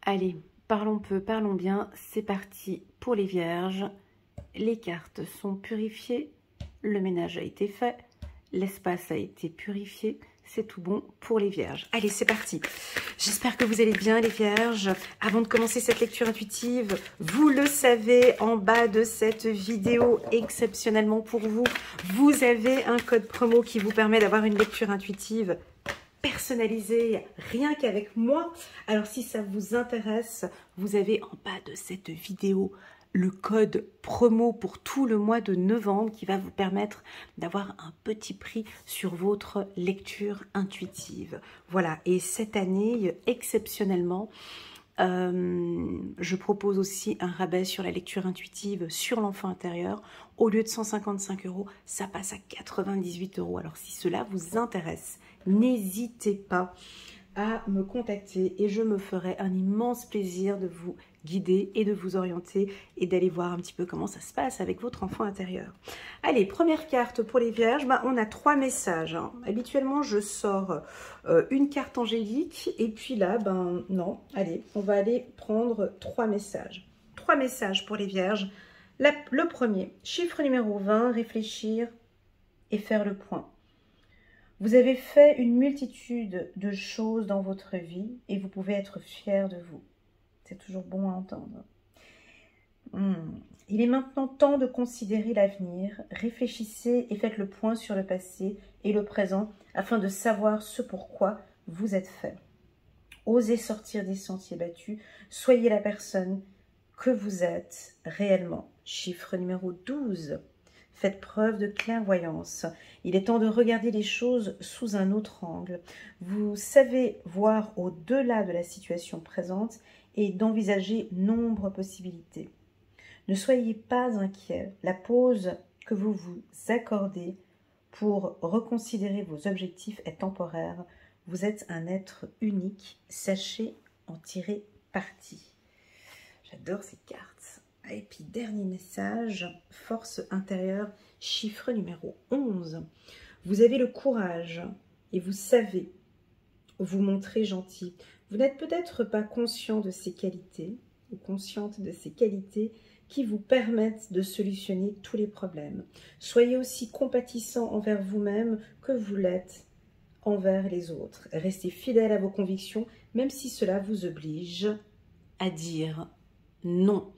Allez, parlons peu, parlons bien, c'est parti pour les vierges. Les cartes sont purifiées, le ménage a été fait, l'espace a été purifié, c'est tout bon pour les vierges. Allez, c'est parti. J'espère que vous allez bien les vierges. Avant de commencer cette lecture intuitive, vous le savez, en bas de cette vidéo, exceptionnellement pour vous, vous avez un code promo qui vous permet d'avoir une lecture intuitive personnalisée rien qu'avec moi. Alors si ça vous intéresse, vous avez en bas de cette vidéo le code promo pour tout le mois de novembre qui va vous permettre d'avoir un petit prix sur votre lecture intuitive. Voilà, et cette année, exceptionnellement, je propose aussi un rabais sur la lecture intuitive sur l'enfant intérieur. Au lieu de 155 €, ça passe à 98 €. Alors si cela vous intéresse, n'hésitez pas à me contacter et je me ferai un immense plaisir de vous guider et de vous orienter et d'aller voir un petit peu comment ça se passe avec votre enfant intérieur. Allez, première carte pour les vierges, on a 3 messages. Hein. Habituellement, je sors une carte angélique et puis là, non. Allez, on va aller prendre 3 messages. 3 messages pour les vierges. Le premier, chiffre numéro 20, réfléchir et faire le point. Vous avez fait une multitude de choses dans votre vie et vous pouvez être fier de vous. C'est toujours bon à entendre. Il est maintenant temps de considérer l'avenir. Réfléchissez et faites le point sur le passé et le présent afin de savoir ce pourquoi vous êtes fait. Osez sortir des sentiers battus. Soyez la personne que vous êtes réellement. Chiffre numéro 12. Faites preuve de clairvoyance. Il est temps de regarder les choses sous un autre angle. Vous savez voir au-delà de la situation présente et d'envisager nombre de possibilités. Ne soyez pas inquiet. La pause que vous vous accordez pour reconsidérer vos objectifs est temporaire. Vous êtes un être unique. Sachez en tirer parti. J'adore ces cartes. Et puis, dernier message, force intérieure, chiffre numéro 11. Vous avez le courage et vous savez vous montrer gentil. Vous n'êtes peut-être pas conscient de ces qualités ou consciente de ces qualités qui vous permettent de solutionner tous les problèmes. Soyez aussi compatissant envers vous-même que vous l'êtes envers les autres. Restez fidèle à vos convictions, même si cela vous oblige à dire non.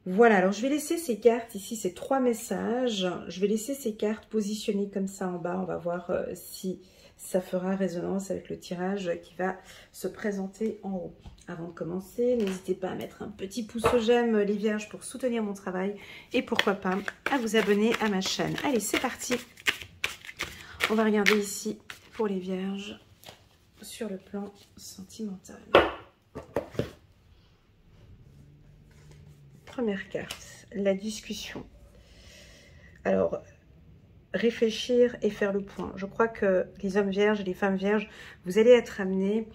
Voilà, alors je vais laisser ces cartes ici, ces 3 messages. Je vais laisser ces cartes positionnées comme ça en bas. On va voir si ça fera résonance avec le tirage qui va se présenter en haut. Avant de commencer, n'hésitez pas à mettre un petit pouce j'aime les vierges pour soutenir mon travail et pourquoi pas à vous abonner à ma chaîne. Allez, c'est parti. On va regarder ici pour les vierges sur le plan sentimental. Première carte, la discussion. Alors, réfléchir et faire le point. Je crois que les hommes vierges et les femmes vierges, vous allez être amenés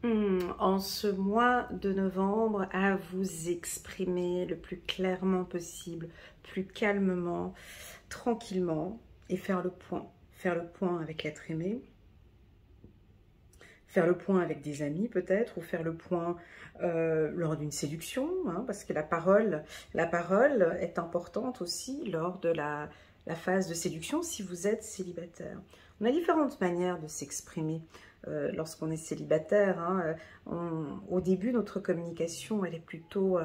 en ce mois de novembre à vous exprimer le plus clairement possible, plus calmement, tranquillement et faire le point. Faire le point avec l'être aimé. Faire le point avec des amis peut-être, ou faire le point lors d'une séduction, hein, parce que la parole est importante aussi lors de la phase de séduction si vous êtes célibataire. On a différentes manières de s'exprimer lorsqu'on est célibataire. Hein. Au début, notre communication, elle est plutôt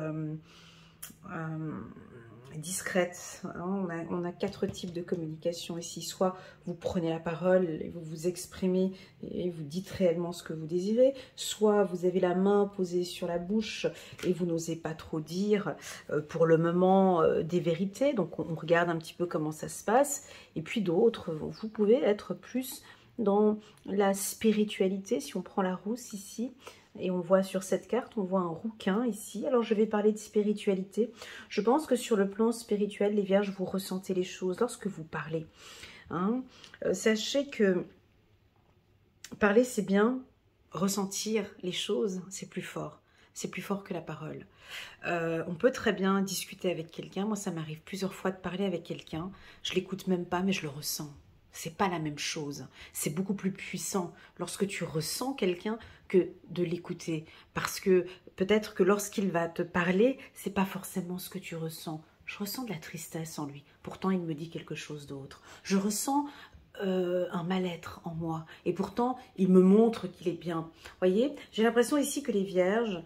discrète. Hein. On a 4 types de communication ici. Soit vous prenez la parole et vous vous exprimez et vous dites réellement ce que vous désirez. Soit vous avez la main posée sur la bouche et vous n'osez pas trop dire pour le moment des vérités. Donc on regarde un petit peu comment ça se passe. Et puis d'autres, vous pouvez être plus dans la spiritualité. Si on prend la rousse ici, et on voit sur cette carte, on voit un rouquin ici. Alors je vais parler de spiritualité. Je pense que sur le plan spirituel, les vierges, vous ressentez les choses lorsque vous parlez. Hein. Sachez que parler, c'est bien. Ressentir les choses, c'est plus fort. C'est plus fort que la parole. On peut très bien discuter avec quelqu'un. Moi, ça m'arrive plusieurs fois de parler avec quelqu'un. Je l'écoute même pas, mais je le ressens. C'est pas la même chose. C'est beaucoup plus puissant lorsque tu ressens quelqu'un que de l'écouter. Parce que peut-être que lorsqu'il va te parler, c'est pas forcément ce que tu ressens. Je ressens de la tristesse en lui. Pourtant, il me dit quelque chose d'autre. Je ressens un mal-être en moi. Et pourtant, il me montre qu'il est bien. Voyez, j'ai l'impression ici que les vierges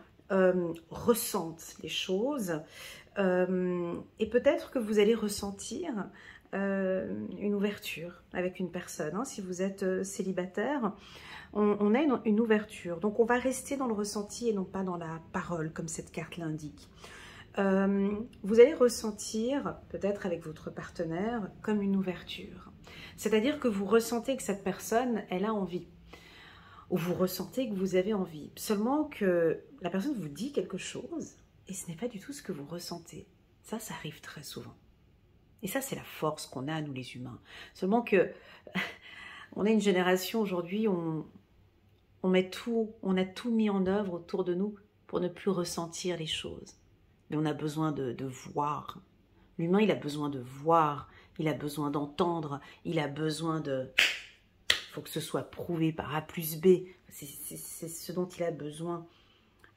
ressentent les choses. Et peut-être que vous allez ressentir une ouverture avec une personne. Hein. Si vous êtes célibataire, on a une ouverture. Donc, on va rester dans le ressenti et non pas dans la parole, comme cette carte l'indique. Vous allez ressentir, peut-être avec votre partenaire, comme une ouverture. C'est-à-dire que vous ressentez que cette personne, elle a envie. Ou vous ressentez que vous avez envie. Seulement que la personne vous dit quelque chose et ce n'est pas du tout ce que vous ressentez. Ça arrive très souvent. Et ça, c'est la force qu'on a, nous les humains. Seulement que on a une génération aujourd'hui, on a tout mis en œuvre autour de nous pour ne plus ressentir les choses. Mais on a besoin de voir. L'humain, il a besoin de voir, il a besoin d'entendre, il a besoin de... Il faut que ce soit prouvé par A plus B. C'est ce dont il a besoin.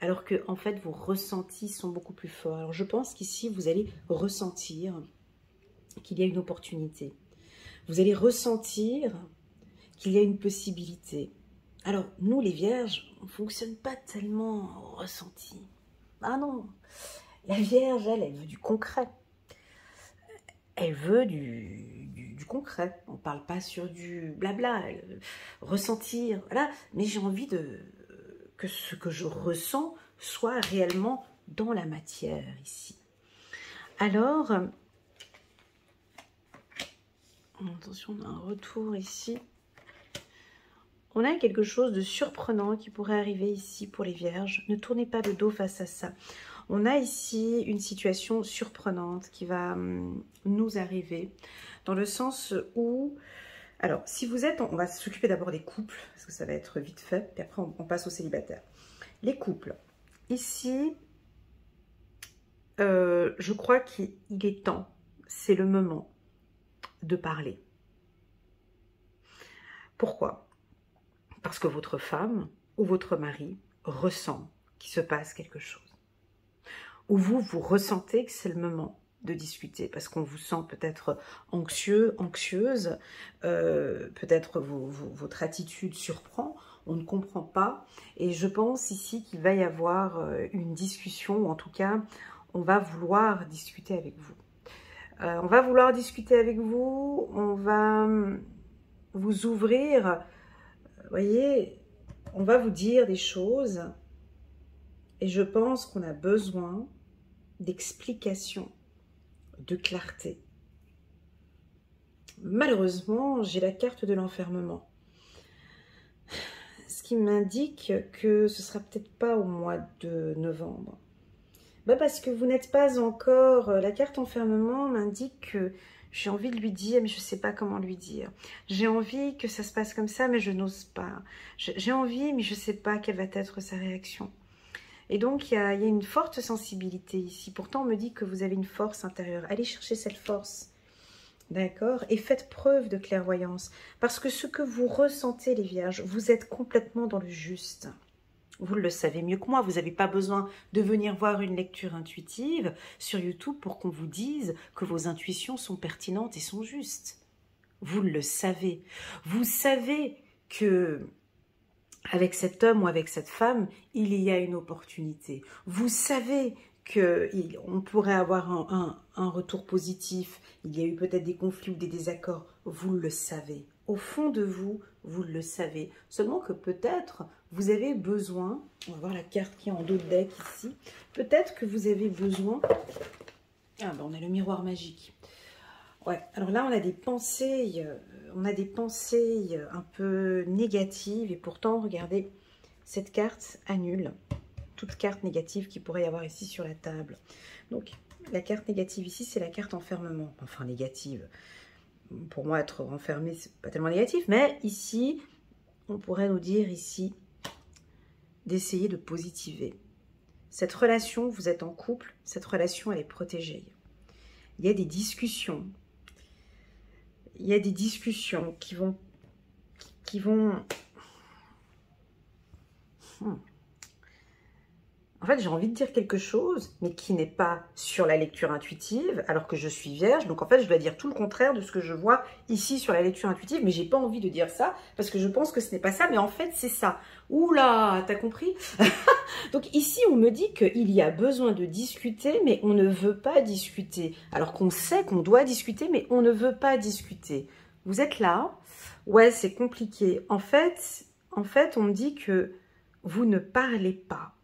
Alors que, en fait, vos ressentis sont beaucoup plus forts. Alors, je pense qu'ici, vous allez ressentir qu'il y a une opportunité. Vous allez ressentir qu'il y a une possibilité. Alors, nous, les vierges, on ne fonctionne pas tellement au ressenti. Ah non, la vierge, elle veut du concret. Elle veut du concret. On ne parle pas sur du blabla. Ressentir, voilà. Mais j'ai envie que ce que je ressens soit réellement dans la matière ici. Alors, attention, on a un retour ici. On a quelque chose de surprenant qui pourrait arriver ici pour les vierges. Ne tournez pas le dos face à ça. On a ici une situation surprenante qui va nous arriver dans le sens où... Alors, si vous êtes... On va s'occuper d'abord des couples, parce que ça va être vite fait, puis après on passe aux célibataires. Les couples. Ici, je crois qu'il est temps, c'est le moment de parler. Pourquoi? Parce que votre femme ou votre mari ressent qu'il se passe quelque chose. Ou vous ressentez que c'est le moment de discuter, parce qu'on vous sent peut-être anxieux, anxieuse, peut-être votre attitude surprend, on ne comprend pas, et je pense ici qu'il va y avoir une discussion, ou en tout cas, on va vouloir discuter avec vous. On va vouloir discuter avec vous, on va vous ouvrir, vous voyez, on va vous dire des choses, et je pense qu'on a besoin d'explications, de clarté. Malheureusement, j'ai la carte de l'enfermement. Ce qui m'indique que ce sera peut-être pas au mois de novembre. Parce que vous n'êtes pas encore... La carte enfermement m'indique que j'ai envie de lui dire, mais je ne sais pas comment lui dire. J'ai envie que ça se passe comme ça, mais je n'ose pas. J'ai envie, mais je ne sais pas quelle va être sa réaction. Et donc, il y a une forte sensibilité ici. Pourtant, on me dit que vous avez une force intérieure. Allez chercher cette force, d'accord? Et faites preuve de clairvoyance. Parce que ce que vous ressentez, les vierges, vous êtes complètement dans le juste. Vous le savez mieux que moi. Vous n'avez pas besoin de venir voir une lecture intuitive sur YouTube pour qu'on vous dise que vos intuitions sont pertinentes et sont justes. Vous le savez. Vous savez que... avec cet homme ou avec cette femme, il y a une opportunité. Vous savez qu'on pourrait avoir un retour positif. Il y a eu peut-être des conflits ou des désaccords. Vous le savez. Au fond de vous, vous le savez. Seulement que peut-être vous avez besoin, on va voir la carte qui est en dos de deck ici, peut-être que vous avez besoin... Ah ben on a le miroir magique. Ouais, alors là on a des pensées... un peu négatives et pourtant, regardez, cette carte annule toute carte négative qu'il pourrait y avoir ici sur la table. Donc, la carte négative ici, c'est la carte enfermement. Enfin, négative. Pour moi, être enfermé, c'est pas tellement négatif, mais ici, on pourrait nous dire ici d'essayer de positiver. Cette relation, vous êtes en couple, cette relation, elle est protégée. Il y a des discussions. il y a des discussions qui vont... En fait, j'ai envie de dire quelque chose, mais qui n'est pas sur la lecture intuitive, alors que je suis vierge. Donc, en fait, je dois dire tout le contraire de ce que je vois ici sur la lecture intuitive. Mais j'ai pas envie de dire ça, parce que je pense que ce n'est pas ça. Mais en fait, c'est ça. Oula, t'as compris? Donc, ici, on me dit qu'il y a besoin de discuter, mais on ne veut pas discuter. Alors qu'on sait qu'on doit discuter, mais on ne veut pas discuter. Vous êtes là? Ouais, c'est compliqué. En fait, on me dit que vous ne parlez pas.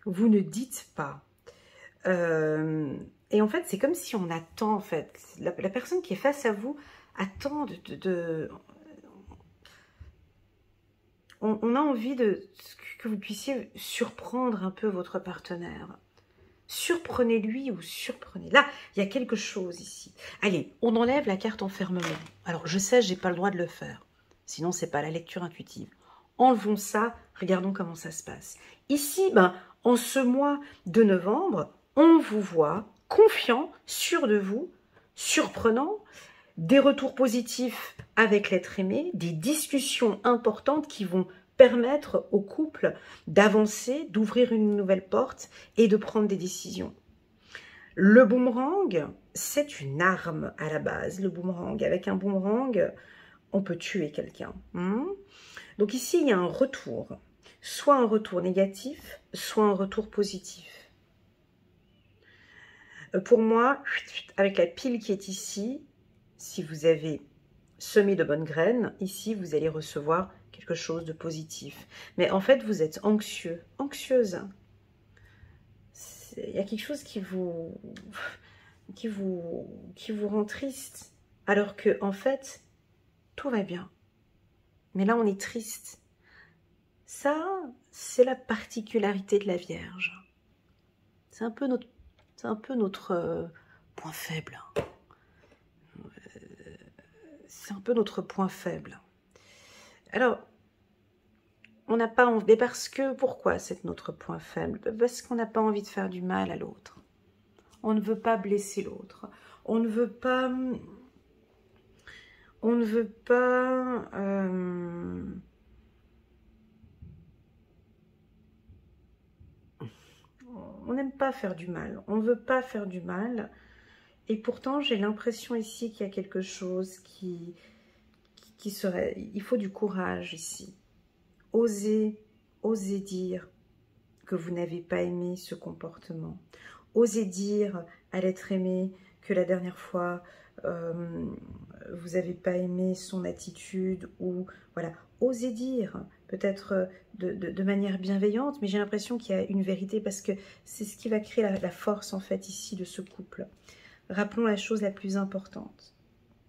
Vous ne dites pas. Et en fait, c'est comme si on attend, en fait. La personne qui est face à vous attend on a envie que vous puissiez surprendre un peu votre partenaire. Surprenez-lui ou surprenez. Là, il y a quelque chose ici. Allez, on enlève la carte enfermement. Alors, je sais, j'ai pas le droit de le faire. Sinon, c'est pas la lecture intuitive. Enlevons ça, regardons comment ça se passe. Ici, en ce mois de novembre, on vous voit confiant, sûr de vous, surprenant, des retours positifs avec l'être aimé, des discussions importantes qui vont permettre au couple d'avancer, d'ouvrir une nouvelle porte et de prendre des décisions. Le boomerang, c'est une arme à la base, le boomerang. Avec un boomerang, on peut tuer quelqu'un. Donc ici, il y a un retour. Soit un retour négatif, soit un retour positif. Pour moi, avec la pile qui est ici, si vous avez semé de bonnes graines, ici, vous allez recevoir quelque chose de positif. Mais en fait, vous êtes anxieux, anxieuse. Il y a quelque chose qui vous rend triste. Alors que, en fait, tout va bien. Mais là, on est triste. Ça, c'est la particularité de la Vierge. C'est un peu notre point faible. C'est un peu notre point faible. Alors, on n'a pas envie... Mais parce que, pourquoi c'est notre point faible? Parce qu'on n'a pas envie de faire du mal à l'autre. On ne veut pas blesser l'autre. On ne veut pas... On ne veut pas... On n'aime pas faire du mal. On ne veut pas faire du mal. Et pourtant, j'ai l'impression ici qu'il y a quelque chose qui serait... Il faut du courage ici. Osez dire que vous n'avez pas aimé ce comportement. Osez dire à l'être aimé que la dernière fois, vous n'avez pas aimé son attitude. Ou voilà, osez dire, peut-être de manière bienveillante, mais j'ai l'impression qu'il y a une vérité parce que c'est ce qui va créer la force en fait ici de ce couple. Rappelons la chose la plus importante.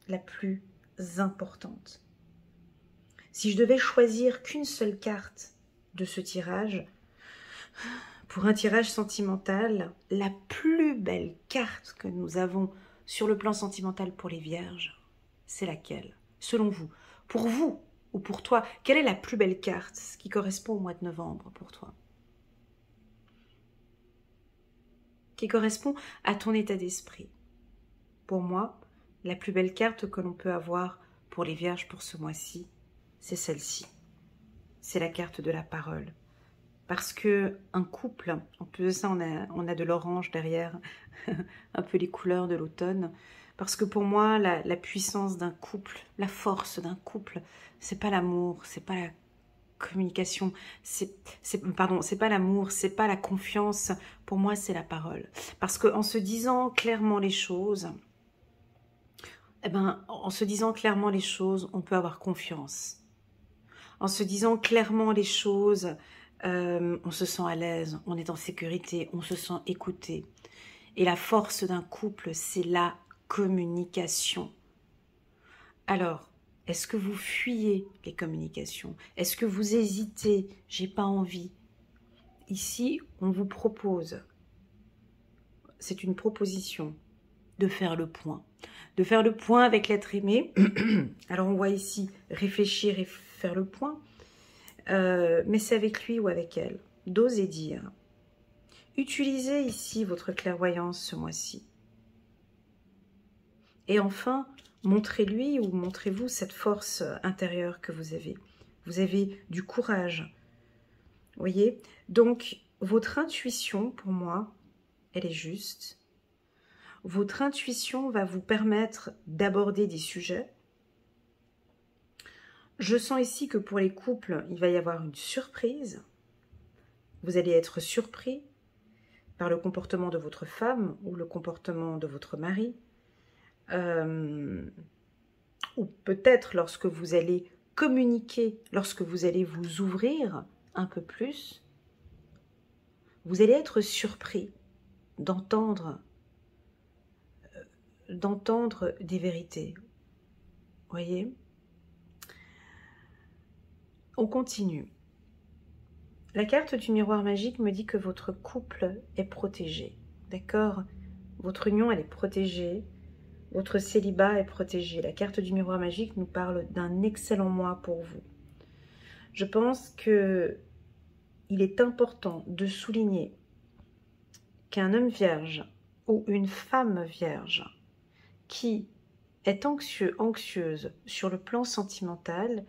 La plus importante. Si je devais choisir qu'une seule carte de ce tirage, pour un tirage sentimental, la plus belle carte que nous avons sur le plan sentimental pour les vierges, c'est laquelle? Selon vous, pour vous ou pour toi, quelle est la plus belle carte qui correspond au mois de novembre pour toi? Qui correspond à ton état d'esprit? Pour moi, la plus belle carte que l'on peut avoir pour les vierges pour ce mois-ci, c'est celle-ci. C'est la carte de la parole. Parce que un couple, en plus de ça, on a de l'orange derrière, un peu les couleurs de l'automne. Parce que pour moi, la puissance d'un couple, la force d'un couple, c'est pas l'amour, c'est pas la communication, c'est pas l'amour, c'est pas la confiance. Pour moi, c'est la parole. Parce qu'en se disant clairement les choses, en se disant clairement les choses, on peut avoir confiance. En se disant clairement les choses, on se sent à l'aise, on est en sécurité, on se sent écouté. Et la force d'un couple, c'est la communication. Alors, est-ce que vous fuyez les communications? Est-ce que vous hésitez? J'ai pas envie. Ici, on vous propose, c'est une proposition, de faire le point. De faire le point avec l'être aimé. Alors, on voit ici réfléchir et faire le point. Mais c'est avec lui ou avec elle. D'oser dire. Utilisez ici votre clairvoyance ce mois-ci. Et enfin, Montrez-lui ou montrez-vous cette force intérieure que vous avez. Vous avez du courage. Vous voyez? Donc, votre intuition, pour moi, elle est juste. Votre intuition va vous permettre d'aborder des sujets. Je sens ici que pour les couples, il va y avoir une surprise. Vous allez être surpris par le comportement de votre femme ou le comportement de votre mari. Ou peut-être lorsque vous allez communiquer, lorsque vous allez vous ouvrir un peu plus, vous allez être surpris d'entendre des vérités. Voyez? On continue. La carte du miroir magique me dit que votre couple est protégé. D'accord? Votre union, elle est protégée. Votre célibat est protégé. La carte du miroir magique nous parle d'un excellent mois pour vous. Je pense que il est important de souligner qu'un homme vierge ou une femme vierge qui est anxieuse sur le plan sentimental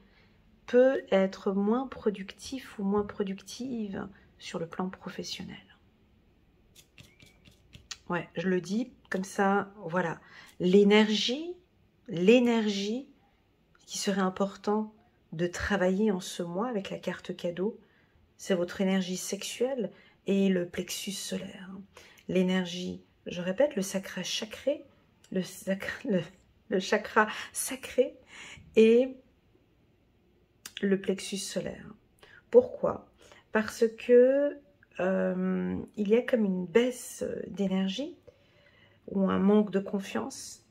peut être moins productif ou moins productive sur le plan professionnel. Ouais, je le dis comme ça, voilà. L'énergie qui serait important de travailler en ce mois avec la carte cadeau, c'est votre énergie sexuelle et le plexus solaire. L'énergie, je répète, le chakra sacré, le chakra sacré et le plexus solaire. Pourquoi? Parce que il y a comme une baisse d'énergie ou un manque de confiance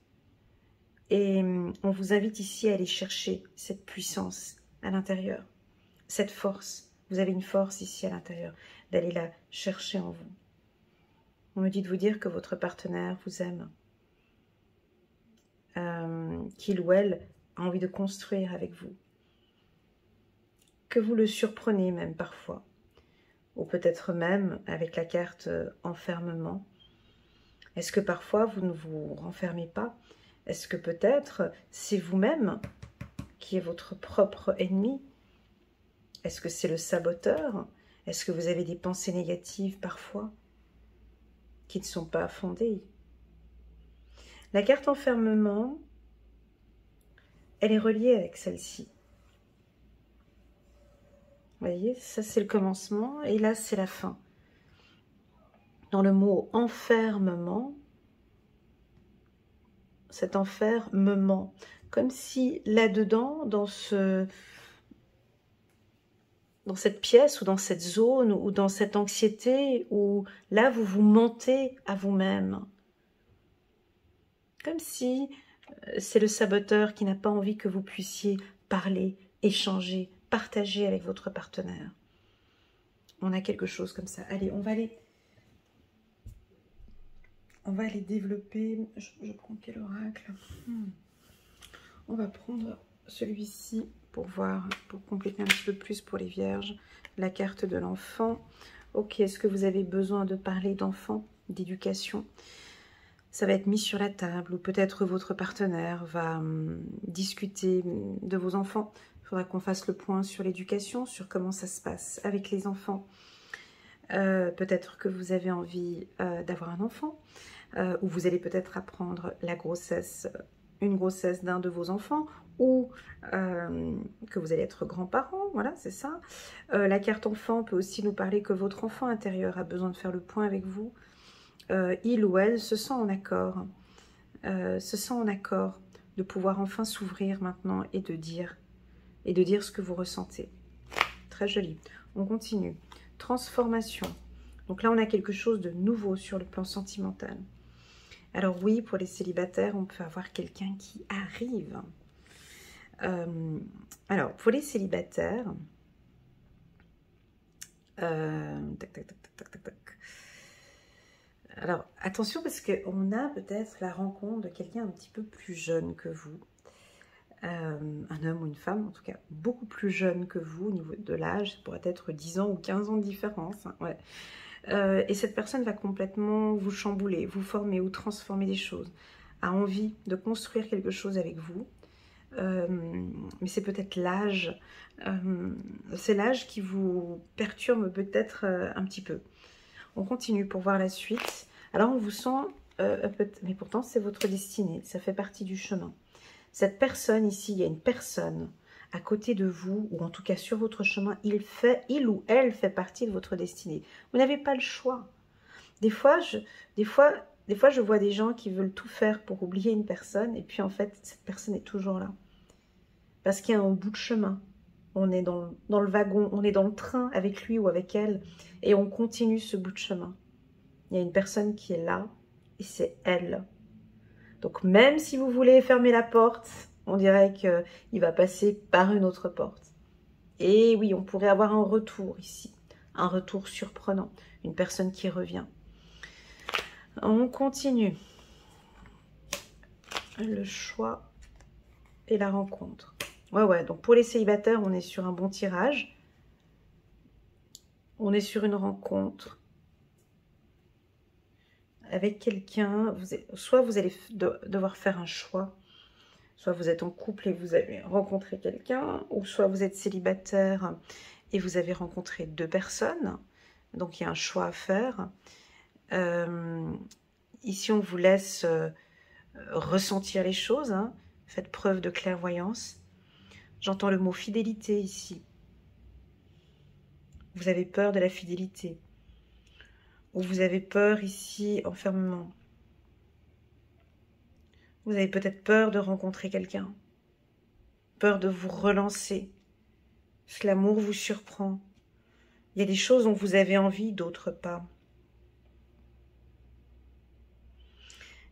et on vous invite ici à aller chercher cette puissance à l'intérieur, cette force. Vous avez une force ici à l'intérieur, d'aller la chercher en vous. On me dit de vous dire que votre partenaire vous aime, qu'il ou elle a envie de construire avec vous, que vous le surprenez même parfois, ou peut-être même avec la carte enfermement. Est-ce que parfois vous ne vous renfermez pas? Est-ce que peut-être c'est vous-même qui est votre propre ennemi? Est-ce que c'est le saboteur? Est-ce que vous avez des pensées négatives parfois qui ne sont pas fondées? La carte enfermement, elle est reliée avec celle-ci. Vous voyez, ça c'est le commencement et là c'est la fin. Dans le mot enfermement, cet enfermement, comme si là-dedans, dans cette pièce ou dans cette zone ou dans cette anxiété où là vous vous mentez à vous-même. Comme si c'est le saboteur qui n'a pas envie que vous puissiez parler, échanger, partager avec votre partenaire. On a quelque chose comme ça. Allez, on va aller développer. Je prends quel oracle? On va prendre celui-ci pour voir, pour compléter un petit peu plus pour les vierges. La carte de l'enfant. Ok, est-ce que vous avez besoin de parler d'enfant, d'éducation? Ça va être mis sur la table ou peut-être votre partenaire va discuter de vos enfants. Il faudra qu'on fasse le point sur l'éducation, sur comment ça se passe avec les enfants. Peut-être que vous avez envie d'avoir un enfant ou vous allez peut-être apprendre la grossesse, une grossesse d'un de vos enfants ou que vous allez être grands-parents, voilà, c'est ça. La carte enfant peut aussi nous parler que votre enfant intérieur a besoin de faire le point avec vous. Il ou elle se sent en accord, de pouvoir enfin s'ouvrir maintenant et de dire ce que vous ressentez. Très joli. On continue. Transformation. Donc là, on a quelque chose de nouveau sur le plan sentimental. Alors oui, pour les célibataires, on peut avoir quelqu'un qui arrive. Alors, pour les célibataires, tac, tac, tac, tac, tac, tac. Alors, attention parce qu'on a peut-être la rencontre de quelqu'un un petit peu plus jeune que vous. Un homme ou une femme, en tout cas, beaucoup plus jeune que vous au niveau de l'âge. Ça pourrait être 10 ans ou 15 ans de différence. Hein, ouais. Et cette personne va complètement vous chambouler, vous former ou transformer des choses. a envie de construire quelque chose avec vous. Mais c'est peut-être l'âge. C'est l'âge qui vous perturbe peut-être un petit peu. On continue pour voir la suite. Alors on vous sent, mais pourtant c'est votre destinée, ça fait partie du chemin. Cette personne ici, il y a une personne à côté de vous, ou en tout cas sur votre chemin, il ou elle fait partie de votre destinée. Vous n'avez pas le choix. Des fois, je vois des gens qui veulent tout faire pour oublier une personne, et puis en fait, cette personne est toujours là. Parce qu'il y a un bout de chemin. On est dans le wagon, on est dans le train avec lui ou avec elle, et on continue ce bout de chemin. Il y a une personne qui est là, et c'est elle. Donc même si vous voulez fermer la porte, on dirait qu'il va passer par une autre porte. Et oui, on pourrait avoir un retour ici, un retour surprenant, une personne qui revient. On continue. Le choix et la rencontre. Ouais, donc pour les célibataires, on est sur un bon tirage. On est sur une rencontre avec quelqu'un. Soit vous allez devoir faire un choix, soit vous êtes en couple et vous avez rencontré quelqu'un, ou soit vous êtes célibataire et vous avez rencontré deux personnes. Donc il y a un choix à faire. Ici, on vous laisse ressentir les choses. Hein. Faites preuve de clairvoyance. J'entends le mot fidélité ici. Vous avez peur de la fidélité. Ou vous avez peur ici, enfermement. Vous avez peut-être peur de rencontrer quelqu'un. Peur de vous relancer. Parce que l'amour vous surprend. Il y a des choses dont vous avez envie, d'autres pas.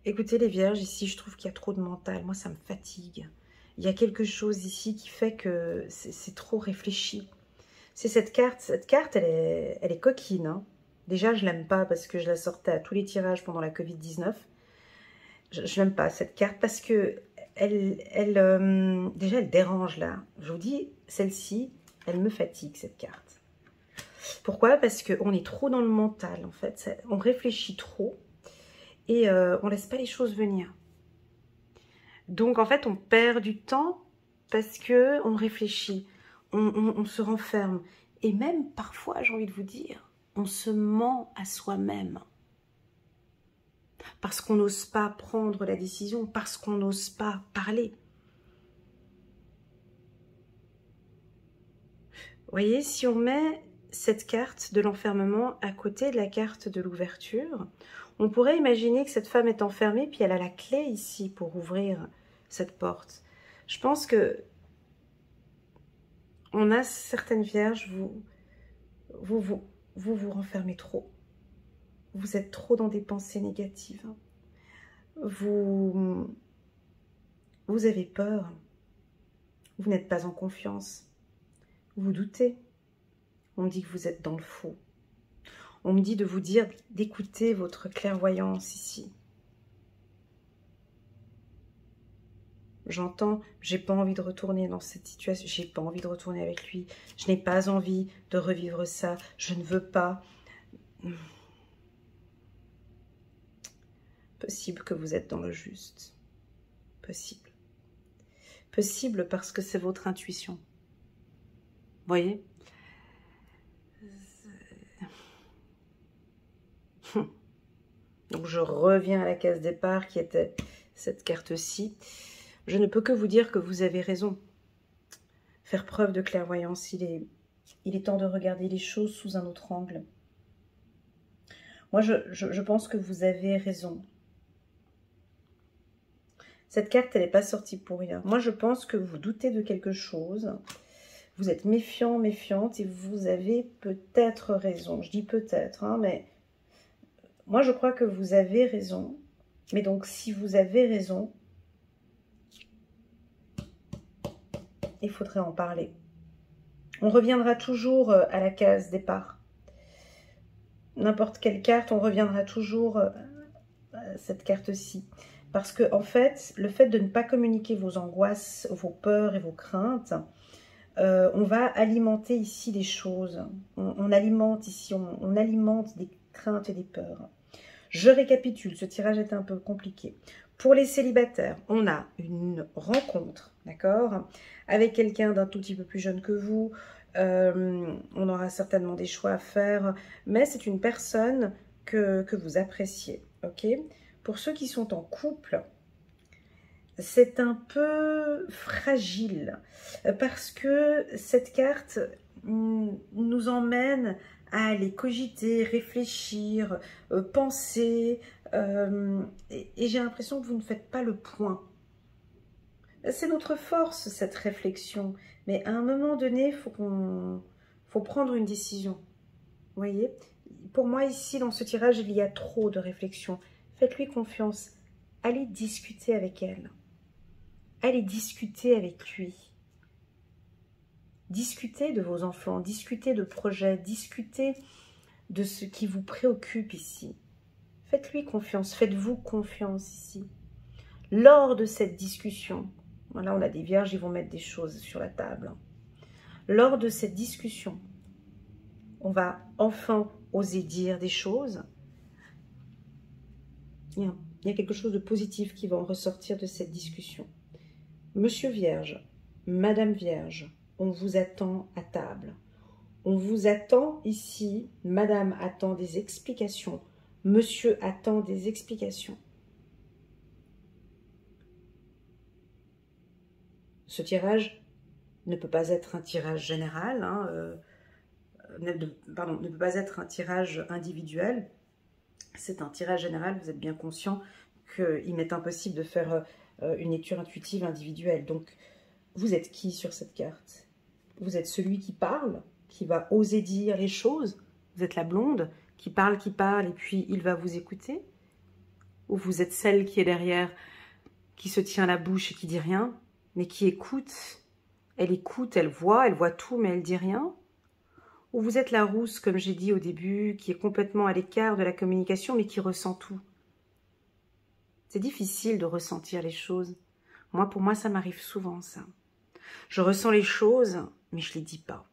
Écoutez les vierges, ici je trouve qu'il y a trop de mental. Moi ça me fatigue. Il y a quelque chose ici qui fait que c'est trop réfléchi. C'est cette carte. Cette carte, elle est coquine. Hein. Déjà, je l'aime pas parce que je la sortais à tous les tirages pendant la Covid-19. Je l'aime pas, cette carte, parce que déjà, elle dérange, là. Je vous dis, celle-ci, elle me fatigue, cette carte. Pourquoi? Parce qu'on est trop dans le mental, en fait. On réfléchit trop et on laisse pas les choses venir. Donc, en fait, on perd du temps parce qu'on réfléchit, on se renferme. Et même, parfois, j'ai envie de vous dire, on se ment à soi-même. Parce qu'on n'ose pas prendre la décision, parce qu'on n'ose pas parler. Vous voyez, si on met cette carte de l'enfermement à côté de la carte de l'ouverture, on pourrait imaginer que cette femme est enfermée, puis elle a la clé ici pour ouvrir cette porte. Je pense que on a certaines vierges, vous renfermez trop. Vous êtes trop dans des pensées négatives. Vous avez peur. Vous n'êtes pas en confiance. Vous doutez. On me dit que vous êtes dans le faux. On me dit de vous dire d'écouter votre clairvoyance ici. J'entends, j'ai pas envie de retourner dans cette situation, j'ai pas envie de retourner avec lui, je n'ai pas envie de revivre ça, je ne veux pas. Possible que vous êtes dans le juste. Possible. Possible parce que c'est votre intuition. Vous voyez? Donc je reviens à la case départ qui était cette carte-ci. Je ne peux que vous dire que vous avez raison. Faire preuve de clairvoyance, il est temps de regarder les choses sous un autre angle. Moi, je pense que vous avez raison. Cette carte, elle n'est pas sortie pour rien. Moi, je pense que vous doutez de quelque chose. Vous êtes méfiant, méfiante, et vous avez peut-être raison. Je dis peut-être, hein, mais moi, je crois que vous avez raison. Mais donc, si vous avez raison, il faudrait en parler. On reviendra toujours à la case départ. N'importe quelle carte, on reviendra toujours à cette carte-ci. Parce que, en fait, le fait de ne pas communiquer vos angoisses, vos peurs et vos craintes, on va alimenter ici des choses. On alimente ici, on alimente des craintes et des peurs. Je récapitule, ce tirage est un peu compliqué. Pour les célibataires, on a une rencontre, d'accord, avec quelqu'un d'un tout petit peu plus jeune que vous. On aura certainement des choix à faire, mais c'est une personne que vous appréciez, ok? Pour ceux qui sont en couple, c'est un peu fragile parce que cette carte nous emmène à aller cogiter, réfléchir, penser, et j'ai l'impression que vous ne faites pas le point. C'est notre force, cette réflexion, mais à un moment donné, faut prendre une décision. Vous voyez? Pour moi, ici, dans ce tirage, il y a trop de réflexion. Faites-lui confiance. Allez discuter avec elle. Allez discuter avec lui. Discutez de vos enfants, discutez de projets, discutez de ce qui vous préoccupe ici. Faites-lui confiance, faites-vous confiance ici. Lors de cette discussion, voilà, on a des vierges, ils vont mettre des choses sur la table. Lors de cette discussion, on va enfin oser dire des choses. Il y a quelque chose de positif qui va en ressortir de cette discussion. Monsieur Vierge, Madame Vierge, on vous attend à table. On vous attend ici, Madame attend des explications, Monsieur attend des explications. Ce tirage ne peut pas être un tirage général, hein, ne peut pas être un tirage individuel. C'est un tirage général, vous êtes bien conscient qu'il m'est impossible de faire une lecture intuitive individuelle. Donc, vous êtes qui sur cette carte? Vous êtes celui qui parle, qui va oser dire les choses. Vous êtes la blonde qui parle, et puis il va vous écouter. Ou vous êtes celle qui est derrière, qui se tient la bouche et qui dit rien, mais qui écoute. Elle écoute, elle voit tout, mais elle dit rien. Ou vous êtes la rousse, comme j'ai dit au début, qui est complètement à l'écart de la communication, mais qui ressent tout. C'est difficile de ressentir les choses. Pour moi, ça m'arrive souvent, ça. Je ressens les choses, mais je ne les dis pas.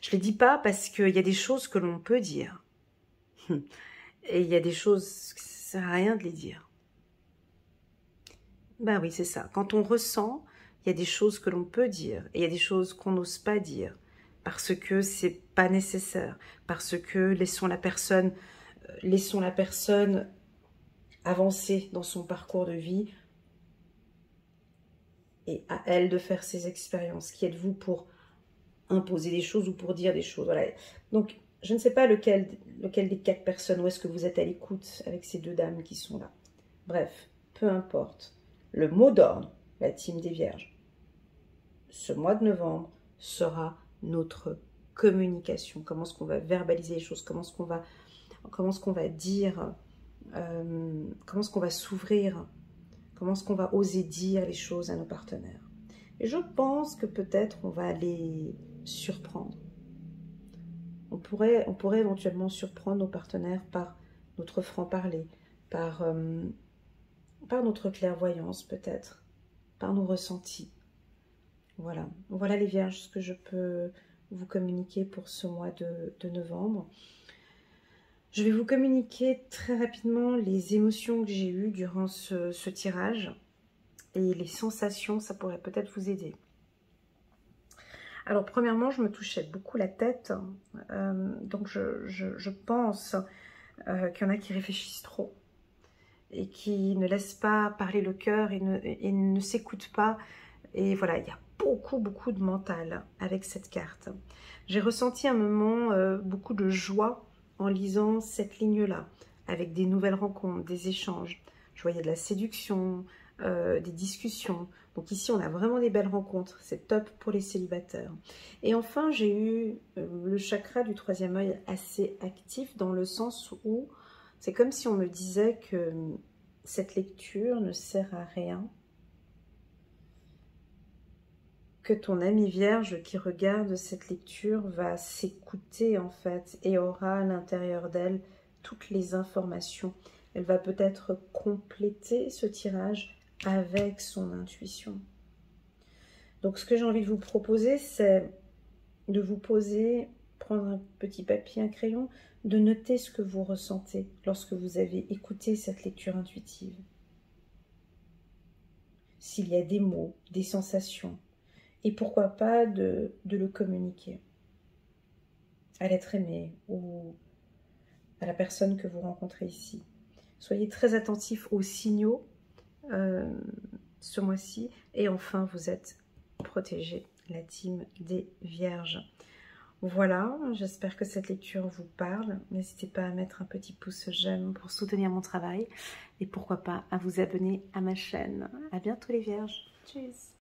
Je ne les dis pas parce qu'il y a des choses que l'on peut dire. Et il y a des choses que ça ne sert à rien de les dire. Ben oui, c'est ça. Quand on ressent, il y a des choses que l'on peut dire. Et il y a des choses qu'on n'ose pas dire. Parce que c'est pas nécessaire. Parce que laissons la personne avancer dans son parcours de vie. Et à elle de faire ses expériences. Qui êtes-vous pour imposer des choses ou pour dire des choses? Voilà. Donc, je ne sais pas lequel des 4 personnes, où est-ce que vous êtes à l'écoute avec ces 2 dames qui sont là. Bref, peu importe. Le mot d'ordre, la team des Vierges, ce mois de novembre sera notre communication. Comment est-ce qu'on va verbaliser les choses? Comment est-ce qu'on va dire? Comment est-ce qu'on va s'ouvrir? Comment est-ce qu'on va oser dire les choses à nos partenaires? Et je pense que peut-être on va les surprendre. On pourrait éventuellement surprendre nos partenaires par notre franc-parler, par notre clairvoyance peut-être, par nos ressentis. Voilà les Vierges, ce que je peux vous communiquer pour ce mois de novembre. Je vais vous communiquer très rapidement les émotions que j'ai eues durant ce tirage et les sensations, ça pourrait peut-être vous aider. Alors premièrement, je me touchais beaucoup la tête, donc je pense qu'il y en a qui réfléchissent trop et qui ne laissent pas parler le cœur et ne s'écoutent pas. Et voilà, il y a beaucoup de mental avec cette carte. J'ai ressenti un moment beaucoup de joie en lisant cette ligne-là, avec des nouvelles rencontres, des échanges. Je voyais de la séduction, des discussions. Donc ici, on a vraiment des belles rencontres. C'est top pour les célibataires. Et enfin, j'ai eu le chakra du 3e œil assez actif dans le sens où c'est comme si on me disait que cette lecture ne sert à rien, que ton amie Vierge qui regarde cette lecture va s'écouter en fait et aura à l'intérieur d'elle toutes les informations. Elle va peut-être compléter ce tirage avec son intuition. Donc ce que j'ai envie de vous proposer, c'est de vous poser prendre un petit papier, un crayon, de noter ce que vous ressentez lorsque vous avez écouté cette lecture intuitive. S'il y a des mots, des sensations, et pourquoi pas de le communiquer à l'être aimé ou à la personne que vous rencontrez ici. Soyez très attentifs aux signaux ce mois-ci. Et enfin, vous êtes protégés, la team des Vierges. Voilà, j'espère que cette lecture vous parle. N'hésitez pas à mettre un petit pouce j'aime pour soutenir mon travail. Et pourquoi pas à vous abonner à ma chaîne. À bientôt les Vierges. Tchuss.